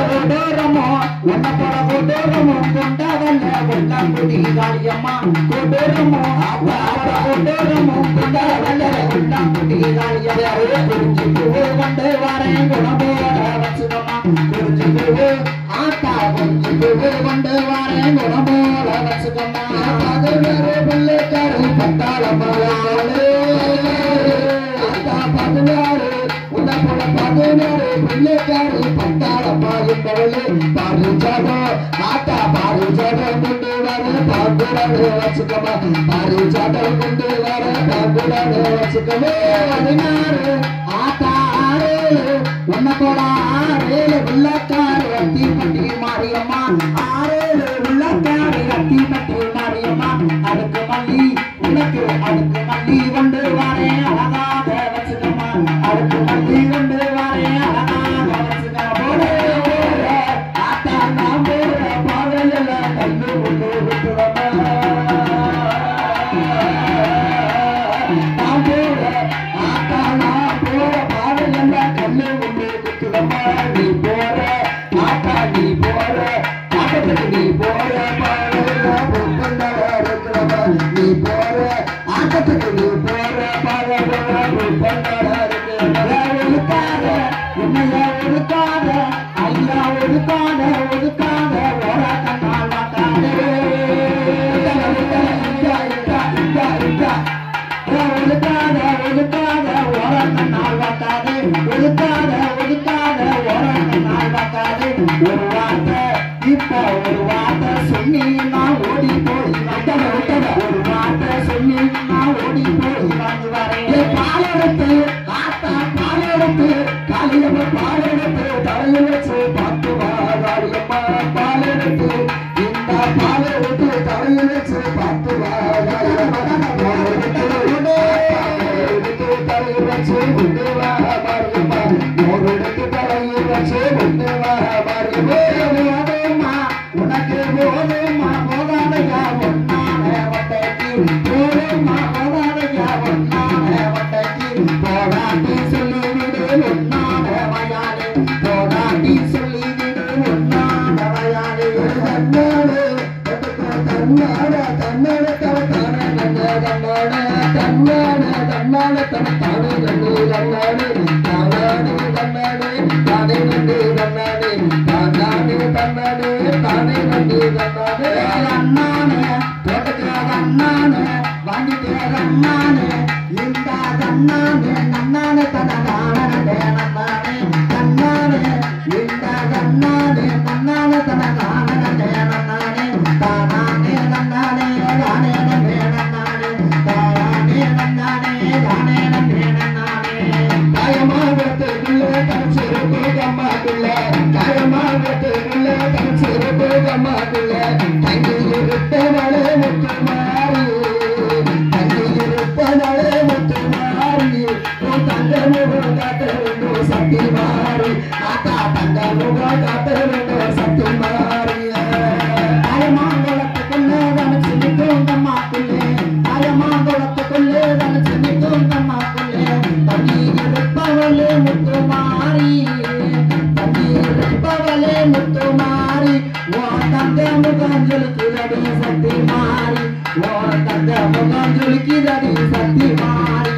கொடோரமோ உன்ன போட கொடோரமோ கொண்டாடல கொண்டாங்குடி காளியம்மா கொடோரமோ கொடோரமோ கொண்டாடல கொண்டாங்குடி காளியம்மா குறிஞ்சிக்கு வந்து வரேன் குணமோட வச்சுக்கம்மா குறிஞ்சிக்கு ஆத்தா குறிஞ்சிக்கு வந்து வரேன் குணமோட வச்சுக்கம்மா பதினாறு பிள்ளைக்காரு பத்தாளம்மா ஆத்தா 16 உன்ன போட 16 பிள்ளைக்காரு பத்தாளம்மா என்பவளே பாரிஜாதம் ஆத்தா பாரிஜாதம் கொண்டு வர பாங்குடனே வச்சுக்கம்மா பாரிஜாதம் கொண்டு வர பாங்குடனே வச்சுக்கவே 16 ஆத்தா 6 உன்ன போட 6 உள்ளக்காரு அத்திப்பட்டி மாரியம்மா 6 உள்ளக்காரு அத்திப்பட்டி மாரியம்மா அதுக்கு மல்லி உனக்கு அதுக்கு மல்லி கொண்டு வரேன் அழகாக வச்சுக்கம்மா அதுக்கு மல்லி கொண்டு வரேன் அழகாக வச்சுக்கம்மா போட ஆத்தா நான் போற பாதையில கல்லு கொண்டு விட்டுடமா நான் போற ஆத்தா நான் போற பாதையில கல்லு கொண்டு விட்டுடமா நீ போற ஆத்தா நீ போற ஆட்டத்துக்கு நீ போற பாதையில பொங்கல் இருக்கிறவா நீ போற ஆட்டத்துக்கு நீ போற பாதையில பொங்கல் ஒதுக்காத உன்னைய ஒதுக்காத ஐயா ஒதுக்காத ஒதுக்காத ஓர கண்ணால் மாட்டாதே ஒதுக்காத ஒதுக்காத ஓர கண்ணால் மாட்டாதே ஒதுக்காத ஒதுக்காத ஓர கண்ணால் மாட்டாதே ஒரு வார்த்தை இப்ப ஒரு வார்த்தை சொன்னீங்கன்னா ஓடி போய் வந்தத ஒரு வார்த்தை சொன்னீங்கன்னா ஓடி போய் வந்து வரேன் பாலெடுத்து ஆத்தா பாலெடுத்து காலையில பாலெடுத்து தலையில் வச்சு பார்த்து வாழியம்மா பாலெடுத்து இந்த பாலெடுத்து தலையில் வச்சு பார்த்து வாழியம்மா தலையில் வச்சு கொண்டு வா மாரியம்மா எடுத்து தலையில் வச்சு கொண்டு வா மாரியம்மா உனக்கு போதுமா போதாதையா ஒன்னான வட்டைக்கு போதுமா போதாதையா ஒன்னான வட்டைக்கு போராட்டி சொல்லிவிடு ஒன்னான வயானே போராட்டி சொல்லிவிடு ஒன்னான வயானே தன்னாடு தன்னாட தன்னாட தவத்தானே தன்னாட தன்னாட தன்னாட தவத்தானே தன்னாடு தானாடு தன்னாடு தானே நண்டு தன்னாடு தானாடு தன்னாடு தானே நண்டு தன்னாடு அண்ணானே போட்டுக்கிறாத அண்ணானே வாங்கிக்கிறாத அண்ணானே இந்த தன்னானே நன்னானே தன்னானே நன்னானே தன்னானே இந்த தன்னானே நன்னானே தன்னானே நன்னானே தானானே நன்னானே தானே நன்னே நன்னானே தானே நன்னானே தானே நன்னே நன்னானே தாயமாகத்துக்குள்ள தனிச்சிருப்பு கம்மாக்குள்ள தாயமாகத்துக்குள்ள தனிச்சிருப்பு கம்மாக்குள்ள தங்கி இருப்பவளே முத்து மாறி தங்கி இருப்பவளே முத்து மாறி தங்க முகம் காட்ட வேண்டும் சக்தி மாறி ஆத்தா தங்க முகம் காட்ட வேண்டும் சக்தி மாறி தாயமாங்குளத்துக்குள்ளே தனிச்சு நிற்கும் கம்மாக்குள்ளே தாயமாங்குளத்துக்குள்ளே தனிச்சு நிற்கும் கம்மாக்குள்ளே தங்கி இருப்பவளே முத்து மாறி தங்கி இருப்பவளே முத்து மாறி ஓ தங்க முகம் ஜொலிக்குதடி சக்தி மாறி ஓ தங்க முகம் ஜொலிக்குதடி சக்தி மாறி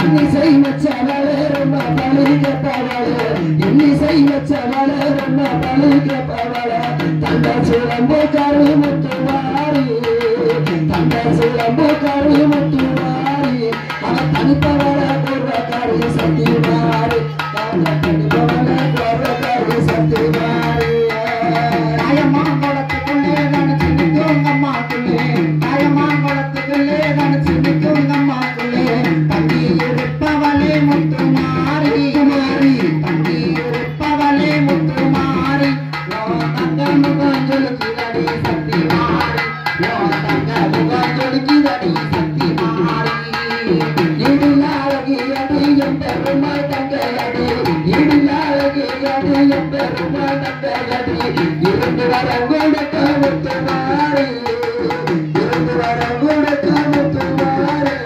இன்னிசை வச்சவளே ரொம்ப பழுகப்பவளே இன்னிசை வச்சவளே ரொம்ப பழுகப்பவளே தங்க சிலம்பு கரு முத்து மாறி தங்க சிலம்பு கரு முத்து மாறி அவ தனிப்பவள குர்ரக்காரி சக்தி மாறி தனிப்பவள குர்ரக்காரி சக்தி மாறி தாயமாங்குளத்துக்குள்ளே நினைச்சு நிற்கும் அம்மாக்குள்ளே தாயமாங்குளத்துக்குள்ளே நினைச்சு நிற்கும் அம்மாக்குள்ளே தங்கி இருப்பவளே முத்து மாறி மாறி தங்கி இருப்பவளே முத்து மாறி தங்க முகம் ஜொலிக்குதடி சக்தி மாறி தங்க முகம் ஜொலிக்குதடி சக்தி மாறி இடிலாகியடி என் பெருமை தங்கையடி இடிலாகியடி என் பெருமை தங்கையடி இருந்து வர கொடுக்க முத்து மாறி இருந்து வர கொடுக்க முத்து மாறி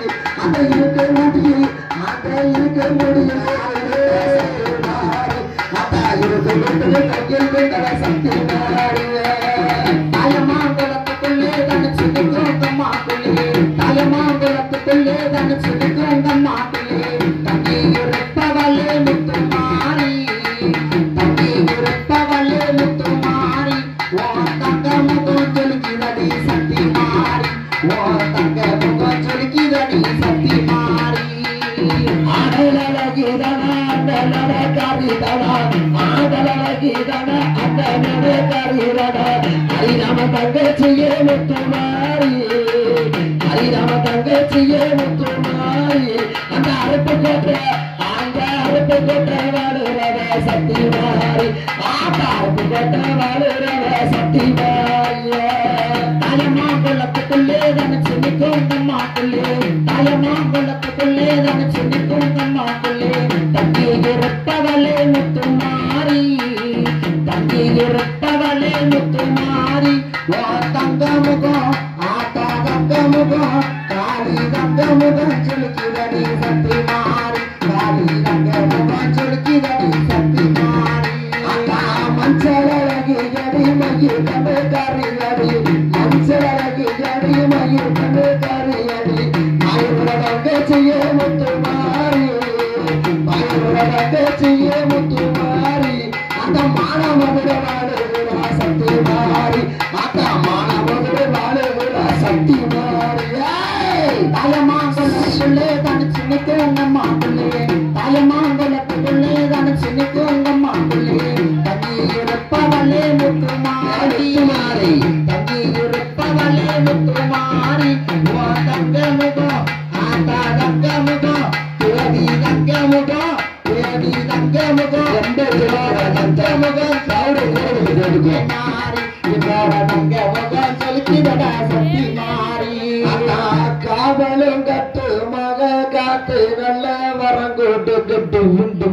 அந்த இருக்க முடியும் அந்த இருக்க முடியும் சொல்லிக்கிறடி சக்தி மாறி தங்க முகம் சொல்லிக்கிறடி சக்தி மாறி ஆடலகிதன அண்ணன கரிதன ஆடலகிதன அண்ணன கரிதன ஹரிராம தங்கச்சியே முத்துமாரி ஹரிராம தங்கச்சியே முத்துமாரி அந்த அறுப்பு கோட்டை வாழுறவ சக்தி மாறி அறுப்பு கோட்டை வாழுறவ சக்தி மாறிய தாயமாங்குளத்துக்குள்ளே தனச்சு நிற்கும் தம்மாக்குள்ளே தாயமாங்குளத்துக்குள்ளே தனச்சு நிற்கும் தம்மாக்குள்ளே தங்கி இருப்பவளே முத்துமாரி தங்கி இருப்பவளே முத்துமாரி ஓ தங்க முகம் ஆட்டா தங்க முகம் காளி தங்க முகம் சொல்லுகிறடி சக்தி மாறி காளி தங்க முகம் சொல்லுகிறடி சக்தி மாறி அக்கா மஞ்சளழகி எடி மயிர் கண்டு கறியடி மஞ்சளழகி எடி மயிர் கண்டு கறியடி மயூரடங்க செய்ய முத்துமாரி மயூரடங்க செய்ய முத்துமாரி அந்த மானமதுர வாழுகிறா சக்தி மாறி அந்த மானமதுர வாழுகிறா சக்தி மாறி தாயமாங்குளத்துக்குள்ளே தனிச்சு நிற்கும் அம்மாக்குள்ளே தாயமாங்குளத்துக்குள்ளே தனிச்சு நிற்கும் அம்மாக்குள்ளே தங்கி இருப்பவளே முத்துமாரி தங்கி இருப்பவளே முத்துமாரி ஓ தங்க முகம் ஆட்டா தங்க முகம் தேவி தங்க முகம் தேவி தங்க முகம் தங்க முகம் சவுடு மாறி இதோட தங்க முகம் சொல்லிக்கிறடா சக்தி மாறி காதலும் கட்டு மக காத்து நல்ல வரங்கோட்டு கட்டு உண்டு